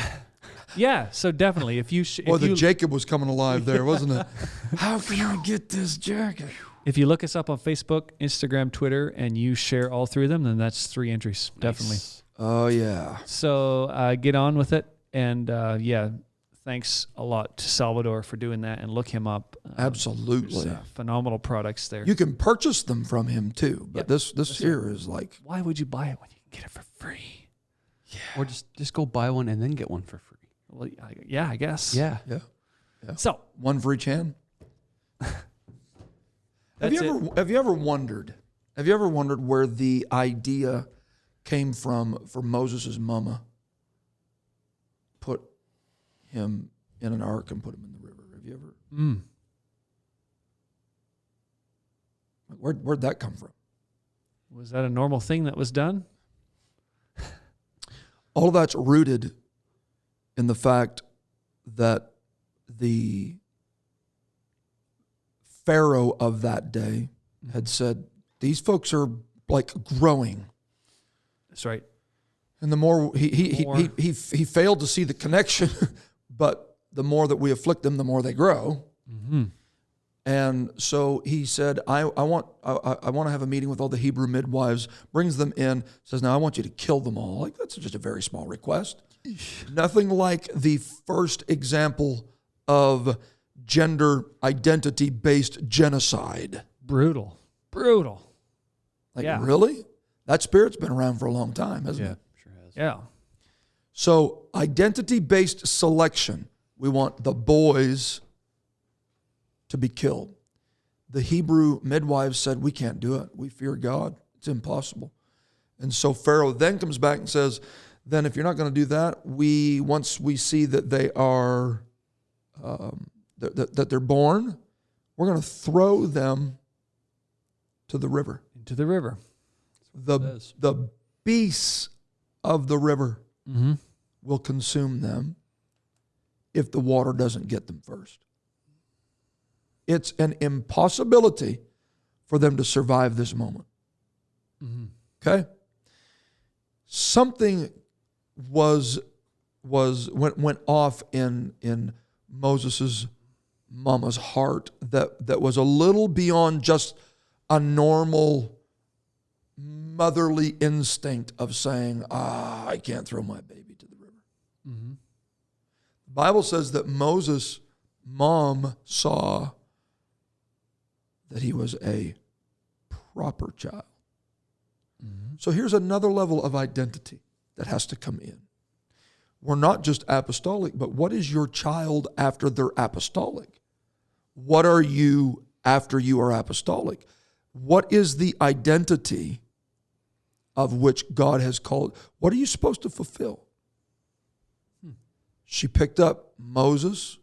Yeah, so definitely if you Boy, the Jacob was coming alive there, wasn't it? How can I get this jacket? if you look us up on Facebook, Instagram, Twitter, and you share all three of them, then that's 3 entries. Definitely. Nice. Oh yeah. So get on with it. And thanks a lot to Salvador for doing that, and look him up. Absolutely. There's, phenomenal products there. You can purchase them from him too, but Yep. this here is like Why would you buy it when you can get it for free? Or just go buy one and then get one for free. Well, yeah, I guess. Yeah. yeah. So One for each hand. that's it. Have you ever wondered where the idea came from for Moses' mama? Put him in an ark and put him in the river. Have you ever? Where'd that come from? Was that a normal thing that was done? All of that's rooted in the fact that the Pharaoh of that day had said, these folks are like growing. That's right. And the more More. he failed to see the connection, but the more that we afflict them, the more they grow. Mm-hmm. And so he said, I want to have a meeting with all the Hebrew midwives, brings them in, says, now I want you to kill them all. Like, that's just a very small request. Nothing like the first example of gender identity-based genocide. Brutal. Like, Yeah. really? That spirit's been around for a long time, hasn't Yeah, it? sure has. Yeah. So identity-based selection, we want the boys to be killed. The Hebrew midwives said, we can't do it. We fear God. It's impossible. And so Pharaoh then comes back and says, then if you're not going to do that, once we see that they are, that they're born, we're going to throw them to the river. Into the river. The beasts of the river Mm-hmm. will consume them if the water doesn't get them first. It's an impossibility for them to survive this moment. Mm-hmm. Okay? Something went off in Moses' mama's heart that was a little beyond just a normal motherly instinct of saying, I can't throw my baby to the river. Mm-hmm. The Bible says that Moses' mom saw that he was a proper child. Mm-hmm. So here's another level of identity that has to come in. We're not just apostolic, but what is your child after they're apostolic? What are you after you are apostolic? What is the identity of which God has called? What are you supposed to fulfill? She picked up Moses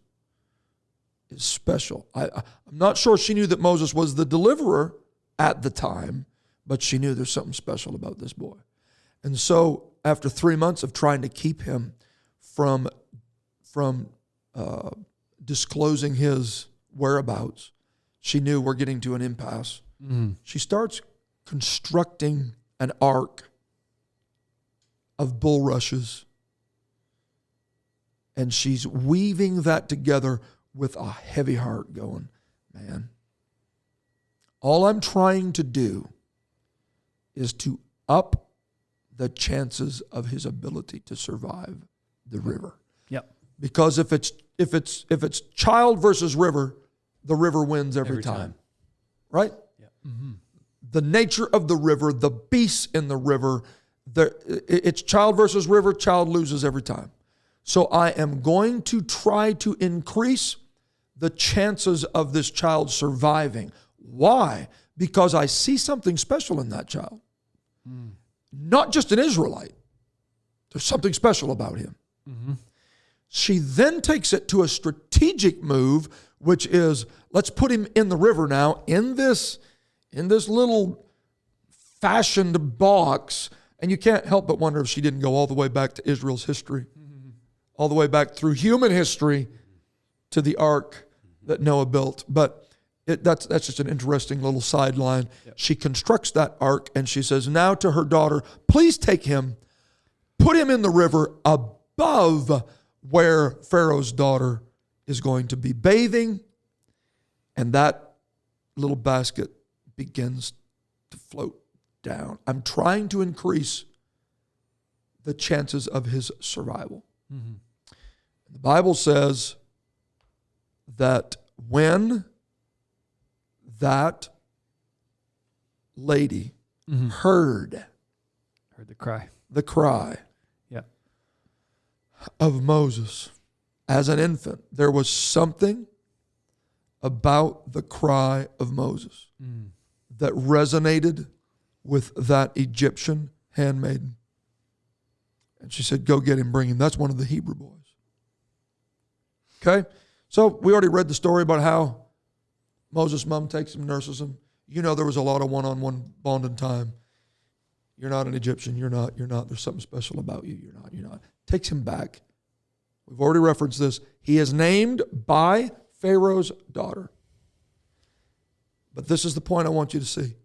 is special. I'm not sure she knew that Moses was the deliverer at the time, but she knew there's something special about this boy. And so after 3 months of trying to keep him from disclosing his whereabouts, she knew we're getting to an impasse. Mm-hmm. She starts constructing an ark of bulrushes And she's weaving that together with a heavy heart going, man, all I'm trying to do is to up the chances of his ability to survive the river. Yep. Because if it's child versus river, the river wins every time. Right? Yep. Mm-hmm. The nature of the river, the beasts in the river, it's child versus river, child loses every time. So I am going to try to increase the chances of this child surviving. Why? Because I see something special in that child. Not just an Israelite. There's something special about him. Mm-hmm. She then takes it to a strategic move, which is, let's put him in the river now, in this little fashioned box. And you can't help but wonder if she didn't go all the way back to Israel's history, all the way back through human history to the ark that Noah built. But that's just an interesting little sideline. Yep. She constructs that ark, and she says now to her daughter, please take him, put him in the river above where Pharaoh's daughter is going to be bathing. And that little basket begins to float down. I'm trying to increase the chances of his survival. Mm-hmm. The Bible says that when that lady heard the cry yeah, of Moses as an infant, there was something about the cry of Moses that resonated with that Egyptian handmaiden. And she said, go get him, bring him. That's one of the Hebrew boys. Okay? So we already read the story about how Moses' mom takes him, nurses him. You know there was a lot of one-on-one bonding time. You're not an Egyptian. You're not. There's something special about you. You're not. Takes him back. We've already referenced this. He is named by Pharaoh's daughter. But this is the point I want you to see.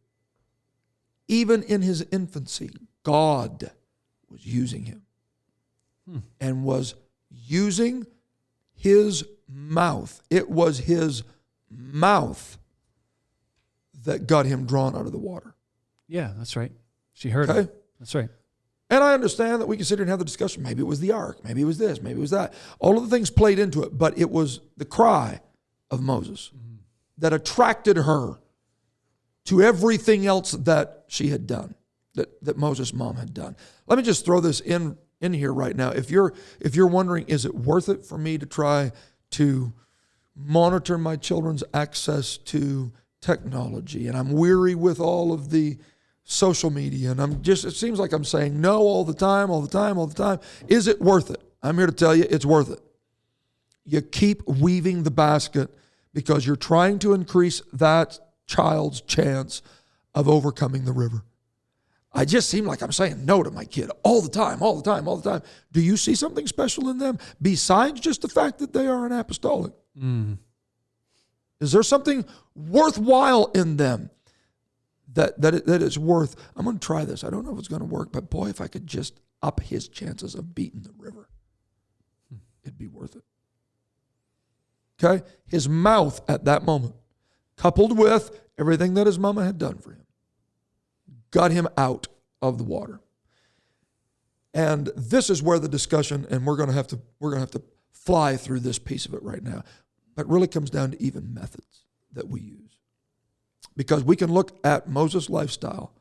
Even in his infancy, God was using him and was using his mouth. It was his mouth that got him drawn out of the water. Yeah, that's right. She heard Okay? him. That's right. And I understand that we can sit here and have the discussion. Maybe it was the ark. Maybe it was this. Maybe it was that. All of the things played into it, but it was the cry of Moses that attracted her to everything else that she had done, that Moses' mom had done. Let me just throw this in here right now. If you're wondering, is it worth it for me to try to monitor my children's access to technology, and I'm weary with all of the social media, and it seems like I'm saying no all the time. Is it worth it? I'm here to tell you it's worth it. You keep weaving the basket because you're trying to increase that child's chance of overcoming the river. I just seem like I'm saying no to my kid all the time. Do you see something special in them besides just the fact that they are an apostolic? Is there something worthwhile in them that it's worth? I'm going to try this. I don't know if it's going to work, but boy, if I could just up his chances of beating the river, it'd be worth it. Okay? His mouth at that moment, coupled with everything that his mama had done for him, got him out of the water. And this is where the discussion, and we're going to have to fly through this piece of it right now, but really comes down to even methods that we use. Because we can look at Moses' lifestyle,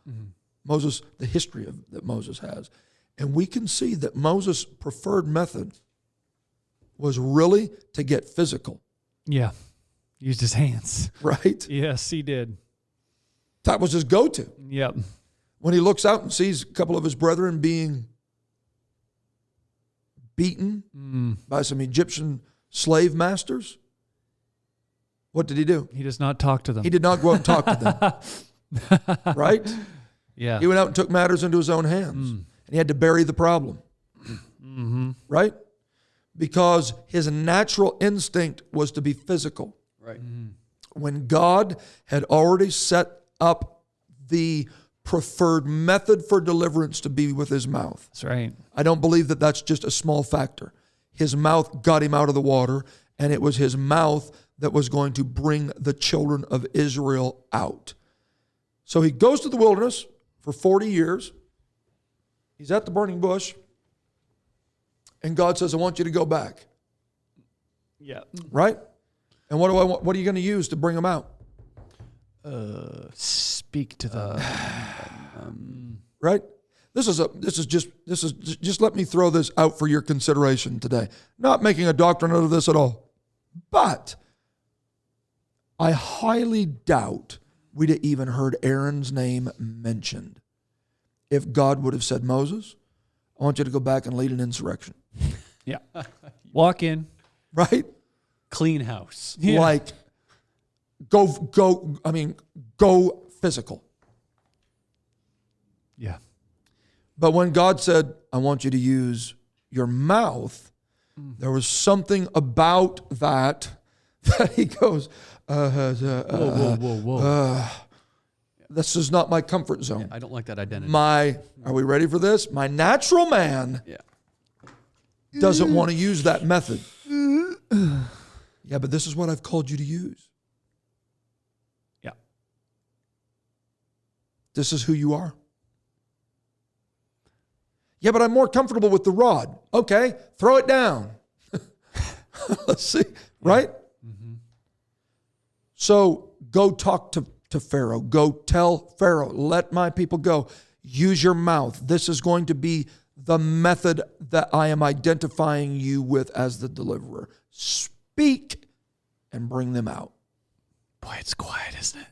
Moses, the history that Moses has, and we can see that Moses' preferred method was really to get physical. Yeah. Used his hands. Right? Yes, he did. That was his go-to. Yep. When he looks out and sees a couple of his brethren being beaten by some Egyptian slave masters, what did he do? He does not talk to them. He did not go out and talk to them. Right? Yeah. He went out and took matters into his own hands. And he had to bury the problem. Right? Because his natural instinct was to be physical. Right. When God had already set up the preferred method for deliverance to be with his mouth. That's right. I don't believe that that's just a small factor. his mouth got him out of the water, and it was his mouth that was going to bring the children of Israel out. So he goes to the wilderness for 40 years. He's at the burning bush, and God says, I want you to go back. Yeah. Right? And what are you going to use to bring them out? Speak to them. Right? This is just let me throw this out for your consideration today. Not making a doctrine out of this at all. But I highly doubt we'd have even heard Aaron's name mentioned if God would have said, Moses, I want you to go back and lead an insurrection. Yeah. Walk in. Right? Clean house. Yeah. Like, go physical. Yeah. But when God said, I want you to use your mouth, there was something about that he goes, Whoa. this is not my comfort zone. I don't like that identity. Are we ready for this? My natural man doesn't want to use that method. Yeah, but this is what I've called you to use. Yeah. This is who you are. Yeah, but I'm more comfortable with the rod. Okay, throw it down. Let's see, right? Mm-hmm. So go talk to Pharaoh. Go tell Pharaoh, let my people go. Use your mouth. This is going to be the method that I am identifying you with as the deliverer. Speak and bring them out. Boy, it's quiet, isn't it?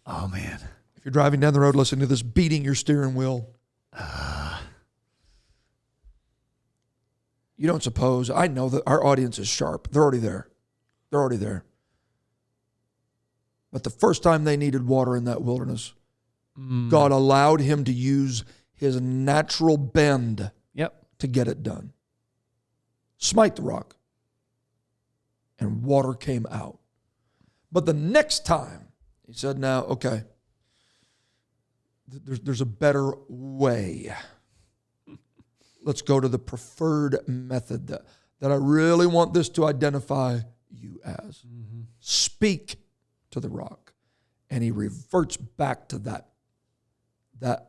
Oh, man. If you're driving down the road listening to this, beating your steering wheel, you don't suppose, I know that our audience is sharp. They're already there. They're already there. But the first time they needed water in that wilderness, God allowed him to use his natural bend to get it done. Smite the rock, and water came out. But the next time, he said, now, okay, there's a better way. Let's go to the preferred method that I really want this to identify you as. Speak to the rock. And he reverts back to that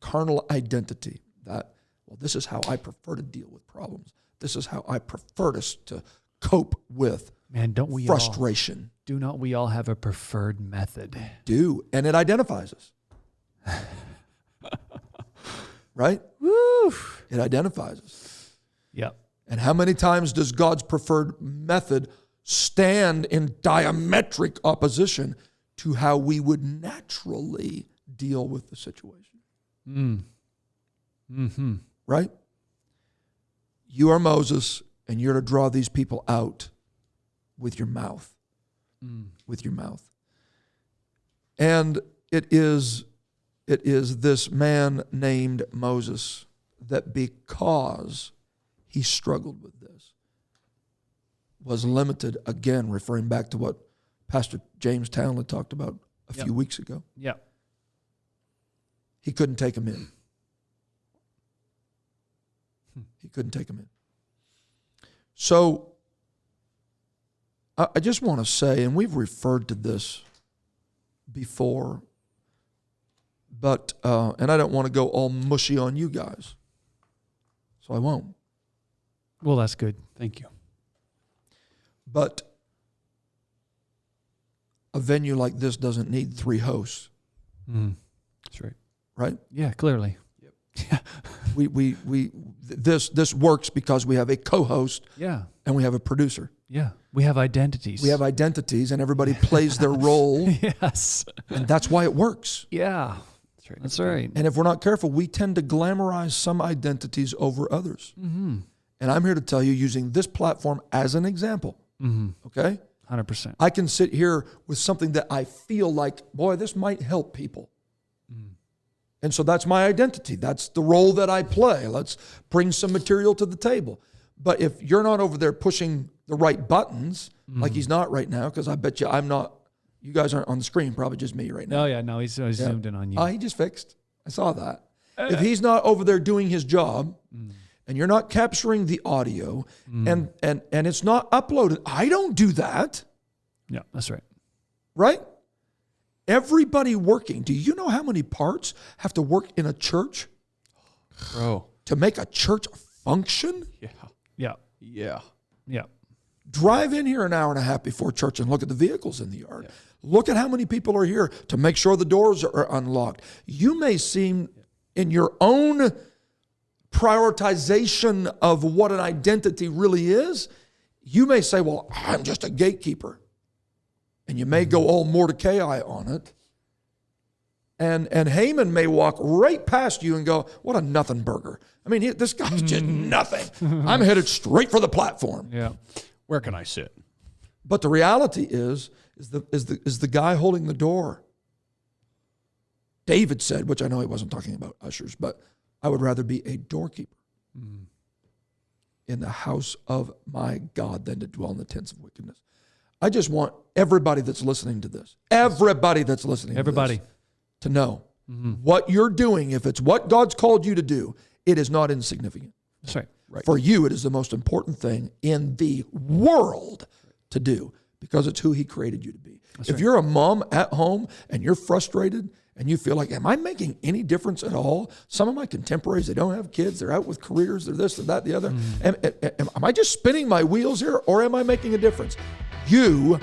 carnal identity that, well, this is how I prefer to deal with problems. This is how I prefer to cope with frustration. Do not we all have a preferred method? Do. And it identifies us. Right? Woo! It identifies us. Yep. And how many times does God's preferred method stand in diametric opposition to how we would naturally deal with the situation? Mm-hmm. Right? You are Moses, and you're to draw these people out with your mouth. With your mouth. And it is this man named Moses that, because he struggled with this, was limited, again, referring back to what Pastor James Townley talked about a few weeks ago. Yeah. He couldn't take him in. He couldn't take him in. So I just want to say, and we've referred to this before, but and I don't want to go all mushy on you guys, so I won't. Well, that's good. Thank you. But a venue like this doesn't need 3 hosts, That's right. right? Yeah, clearly. This works because we have a co-host Yeah. and we have a producer. Yeah. We have identities. We have identities, and everybody plays their role, Yes. and that's why it works. Yeah. That's right. That's right. And if we're not careful, we tend to glamorize some identities over others. Mm-hmm. And I'm here to tell you, using this platform as an example, okay? 100%. I can sit here with something that I feel like, boy, this might help people. And so that's my identity. That's the role that I play. Let's bring some material to the table. But if you're not over there pushing the right buttons, like he's not right now, because I bet you I'm not, you guys aren't on the screen, probably just me right now. Oh, yeah. No, he's zoomed in on you. He just fixed. I saw that. If he's not over there doing his job, and you're not capturing the audio and it's not uploaded. I don't do that, Yeah, that's right. right? Everybody working. Do you know how many parts have to work in a church Bro. to make a church function? Yeah. Yeah. Yeah. Yeah. Drive in here an hour and a half before church and look at the vehicles in the yard. Look at how many people are here to make sure the doors are unlocked. You may seem in your own prioritization of what an identity really is, you may say, well, I'm just a gatekeeper. And you may go all Mordecai on it. And Haman may walk right past you and go, what a nothing burger. I mean, this guy's just nothing. I'm headed straight for the platform. Yeah. Where can I sit? But the reality is the guy holding the door. David said, which I know he wasn't talking about ushers, but I would rather be a doorkeeper in the house of my God than to dwell in the tents of wickedness. I just want everybody that's listening to this, to know what you're doing. If it's what God's called you to do, it is not insignificant. That's right. For you, it is the most important thing in the world to do because it's who he created you to be. If you're a mom at home and you're frustrated and you feel like, am I making any difference at all? Some of my contemporaries, they don't have kids. They're out with careers. They're this, they're that, the other. Am I just spinning my wheels here or am I making a difference? You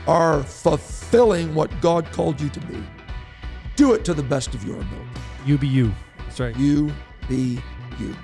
are fulfilling what God called you to be. Do it to the best of your ability. You be you. That's right. You be you.